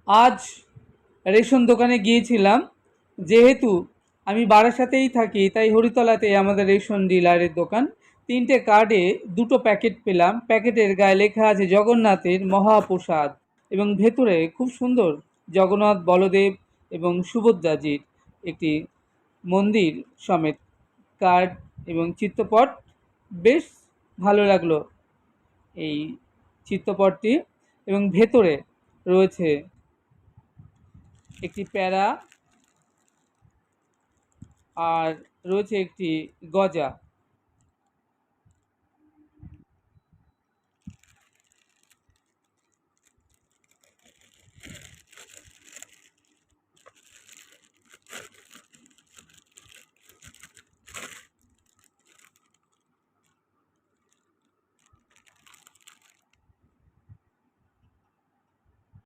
আজ রেশন দোকানে গিয়েছিলাম। যেহেতু আমি বারাসাতেই থাকি, তাই হরিতলাতে আমাদের রেশন ডিলারের দোকান। 3টে কার্ডে 2টো প্যাকেট পেলাম। প্যাকেটের গায়ে লেখা আছে জগন্নাথের মহাপ্রসাদ, এবং ভেতরে খুব সুন্দর জগন্নাথ, বলদেব এবং সুভদ্রাজির একটি মন্দির সমেত কার্ড এবং চিত্রপট। বেশ ভালো লাগলো এই চিত্রপটটি। এবং ভেতরে রয়েছে একটি প্যারা, আর রয়েছে একটি গজা।